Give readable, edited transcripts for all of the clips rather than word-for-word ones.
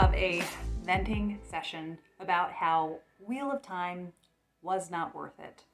of a venting session about how Wheel of Time was not worth it.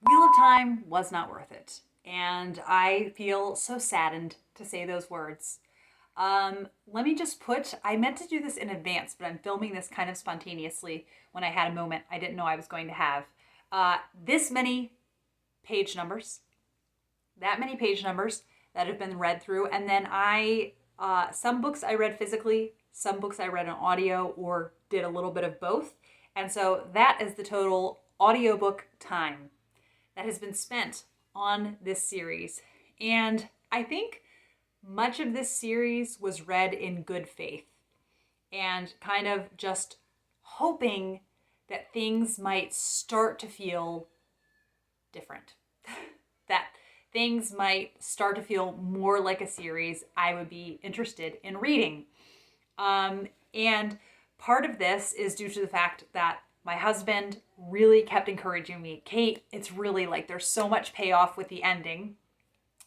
Wheel of Time was not worth it. And I feel so saddened to say those words. Let me just I meant to do this in advance, but I'm filming this kind of spontaneously when I had a moment I didn't know I was going to have. This many page numbers, that many page numbers that have been read through. And then some books I read physically, some books I read in audio or did a little bit of both. And so that is the total audiobook time that has been spent on this series. And I think much of this series was read in good faith and kind of just hoping that things might start to feel different, that things might start to feel more like a series I would be interested in reading. And part of this is due to the fact that my husband really kept encouraging me, Kate, it's really like there's so much payoff with the ending.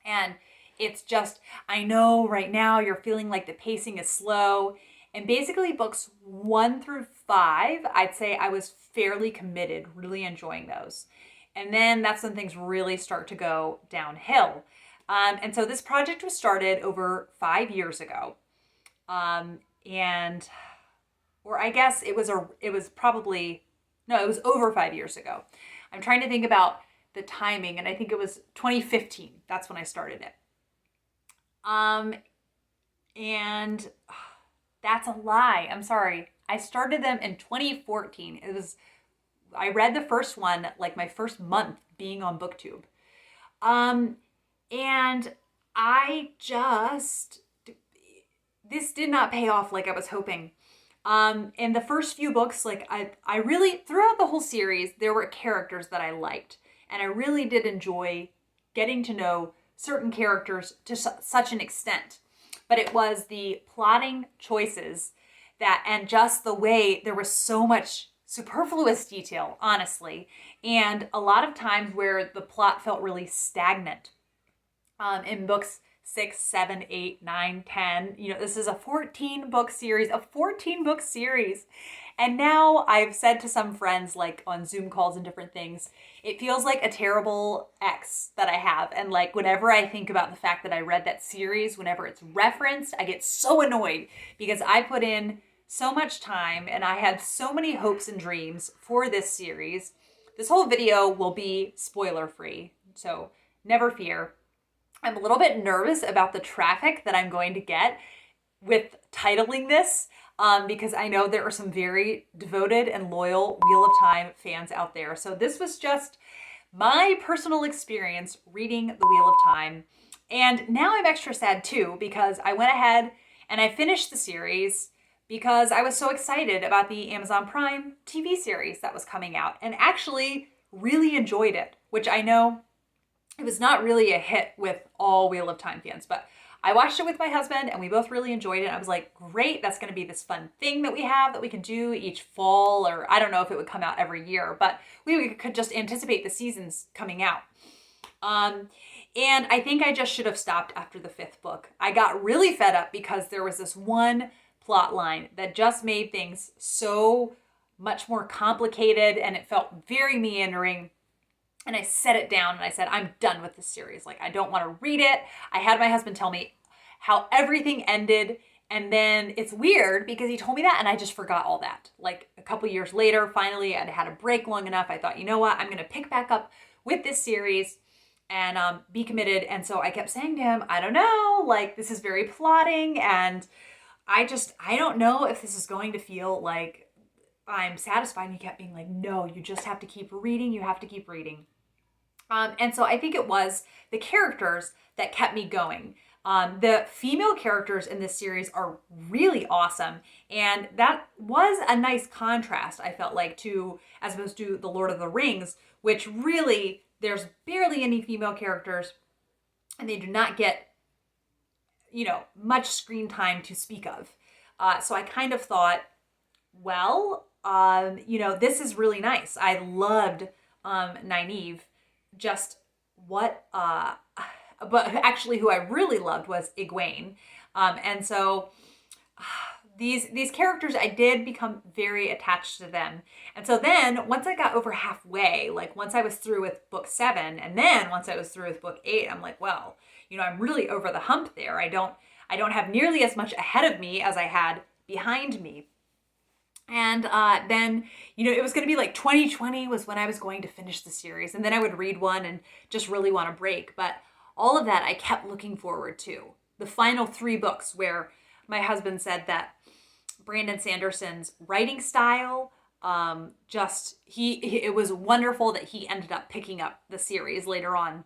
And it's just, I know right now you're feeling like the pacing is slow. And basically books 1 through 5, I'd say I was fairly committed, really enjoying those. And then that's when things really start to go downhill. And so this project was started over 5 years ago. Or I guess it was over 5 years ago. I'm trying to think about the timing, and I think it was 2015. That's when I started it. And that's a lie. I'm sorry. I started them in 2014. I read the first one like my first month being on BookTube. And this did not pay off like I was hoping. In the first few books, like I really, throughout the whole series, there were characters that I liked. And I really did enjoy getting to know certain characters to such an extent. But it was the plotting choices and just the way there was so much superfluous detail, honestly. And a lot of times where the plot felt really stagnant. In books 6, 7, 8, 9, 10. This is a 14-book series, And now I've said to some friends, like on Zoom calls and different things, it feels like a terrible ex that I have. And like whenever I think about the fact that I read that series, whenever it's referenced, I get so annoyed because I put in so much time and I had so many hopes and dreams for this series. This whole video will be spoiler free, so never fear. I'm a little bit nervous about the traffic that I'm going to get with titling this because I know there are some very devoted and loyal Wheel of Time fans out there. So this was just my personal experience reading the Wheel of Time. And now I'm extra sad too because I went ahead and I finished the series because I was so excited about the Amazon Prime TV series that was coming out and actually really enjoyed it, which I know it was not really a hit with all Wheel of Time fans, but I watched it with my husband and we both really enjoyed it. I was like, great, that's going to be this fun thing that we have that we can do each fall, or I don't know if it would come out every year, but we could just anticipate the seasons coming out. And I think I just should have stopped after the 5th book. I got really fed up because there was this one plot line that just made things so much more complicated and it felt very meandering. And I set it down and I said, I'm done with this series. Like, I don't want to read it. I had my husband tell me how everything ended. And then it's weird because he told me that and I just forgot all that. Like a couple years later, finally, I'd had a break long enough. I thought, you know what? I'm going to pick back up with this series and be committed. And so I kept saying to him, I don't know, like this is very plotting. And I don't know if this is going to feel like I'm satisfied. And he kept being like, no, you just have to keep reading. You have to keep reading. And so I think it was the characters that kept me going. The female characters in this series are really awesome. And that was a nice contrast, I felt like, as opposed to The Lord of the Rings, which really, there's barely any female characters and they do not get, much screen time to speak of. So I kind of thought, well, this is really nice. I loved Nynaeve. But actually who I really loved was Egwene. And so these characters, I did become very attached to them. And so then once I got over halfway, like once I was through with book 7, and then once I was through with book 8, I'm like, well, I'm really over the hump there. I don't have nearly as much ahead of me as I had behind me. And then, it was going to be like 2020 was when I was going to finish the series. And then I would read one and just really want to break. But all of that I kept looking forward to. The final 3 books, where my husband said that Brandon Sanderson's writing style, it was wonderful that he ended up picking up the series later on.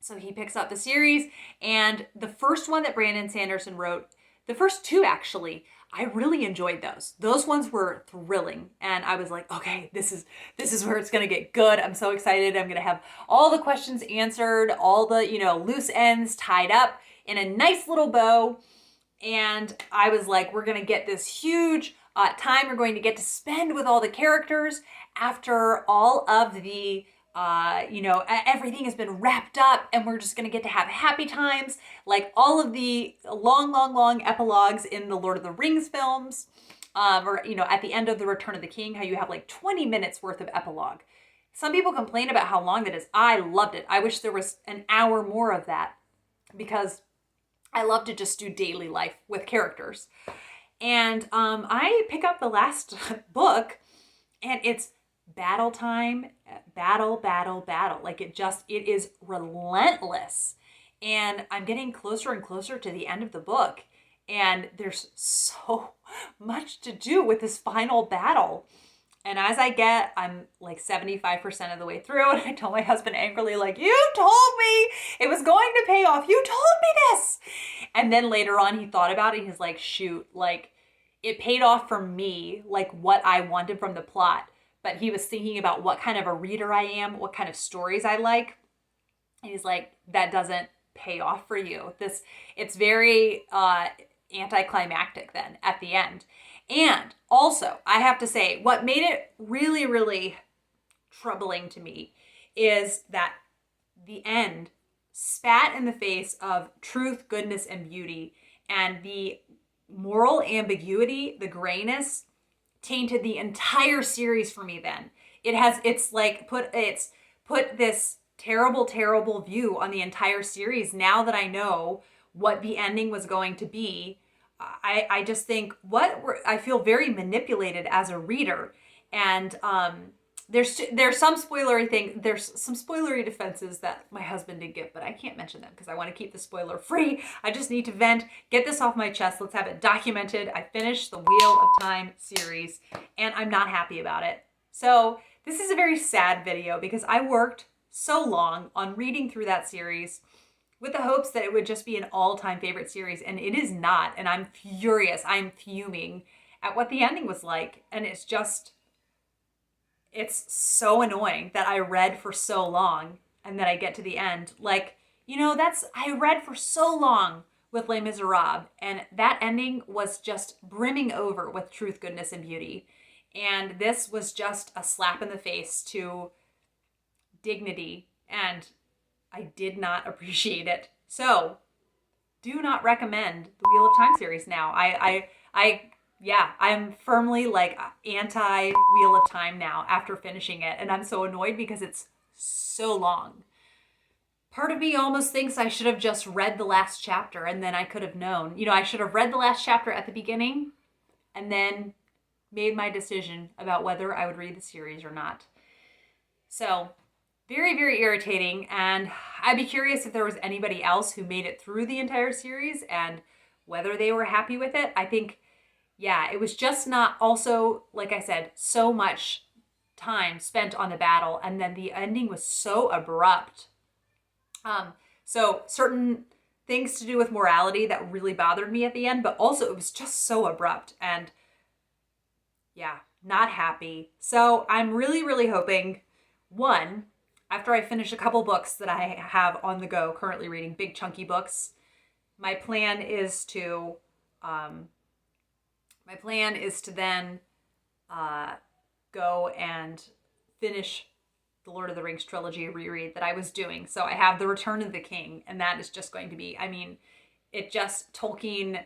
So he picks up the series, and the first one that Brandon Sanderson wrote, the first 2 actually, I really enjoyed those. Those ones were thrilling, and I was like, okay, this is where it's going to get good. I'm so excited. I'm going to have all the questions answered, all the, loose ends tied up in a nice little bow. And I was like, we're going to get this huge time we're going to get to spend with all the characters after all of the everything has been wrapped up, and we're just going to get to have happy times, like all of the long epilogues in the Lord of the Rings films, or, at the end of the Return of the King, how you have like 20 minutes worth of epilogue. Some people complain about how long that is. I loved it. I wish there was an hour more of that, because I love to just do daily life with characters. And I pick up the last book, and it's battle time, battle. Like it is relentless. And I'm getting closer and closer to the end of the book. And there's so much to do with this final battle. And as I'm like 75% of the way through, and I told my husband angrily, like, you told me it was going to pay off. You told me this. And then later on, he thought about it. He's like, shoot, like it paid off for me, like what I wanted from the plot. But he was thinking about what kind of a reader I am, what kind of stories I like. And he's like, that doesn't pay off for you. It's very anticlimactic then at the end. And also, I have to say, what made it really, really troubling to me is that the end spat in the face of truth, goodness, and beauty, and the moral ambiguity, the grayness, tainted the entire series for me then. It's put this terrible view on the entire series. Now that I know what the ending was going to be, I just think I feel very manipulated as a reader. And there's some spoilery defenses that my husband did give, but I can't mention them because I want to keep the spoiler free. I just need to vent, get this off my chest. Let's have it documented. I finished the Wheel of Time series, and I'm not happy about it. So this is a very sad video because I worked so long on reading through that series with the hopes that it would just be an all-time favorite series, and it is not. And I'm furious. I'm fuming at what the ending was like, and it's so annoying that I read for so long and that I get to the end. Like, I read for so long with Les Miserables, and that ending was just brimming over with truth, goodness, and beauty. And this was just a slap in the face to dignity, and I did not appreciate it. So, do not recommend the Wheel of Time series now. I'm firmly like anti Wheel of Time now after finishing it. And I'm so annoyed because it's so long. Part of me almost thinks I should have just read the last chapter and then I could have known. I should have read the last chapter at the beginning and then made my decision about whether I would read the series or not. So, very, very irritating. And I'd be curious if there was anybody else who made it through the entire series and whether they were happy with it. I think, it was just not, also, like I said, so much time spent on the battle, and then the ending was so abrupt. So certain things to do with morality that really bothered me at the end, but also it was just so abrupt, and not happy. So I'm really, really hoping, one, after I finish a couple books that I have on the go, currently reading big chunky books, my plan is to then go and finish the Lord of the Rings trilogy reread that I was doing. So I have the Return of the King, and that is just going to be, Tolkien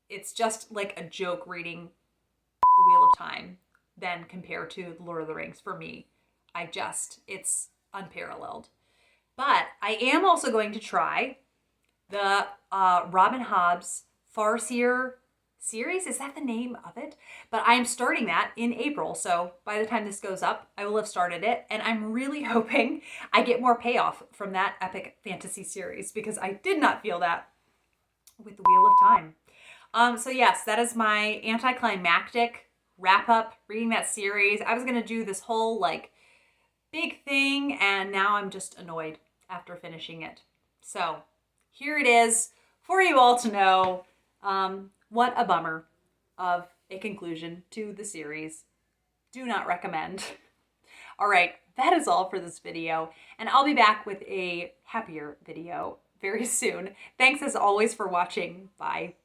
it's just like a joke reading The Wheel of Time than compared to The Lord of the Rings for me. It's unparalleled. But I am also going to try the Robin Hobb's Farseer series. Is that the name of it? But I am starting that in April. So by the time this goes up, I will have started it. And I'm really hoping I get more payoff from that epic fantasy series, because I did not feel that with The Wheel of Time. So yes, that is my anticlimactic wrap up reading that series. I was going to do this whole like big thing, and now I'm just annoyed after finishing it. So here it is for you all to know. What a bummer of a conclusion to the series. Do not recommend. All right, that is all for this video, and I'll be back with a happier video very soon. Thanks as always for watching. Bye.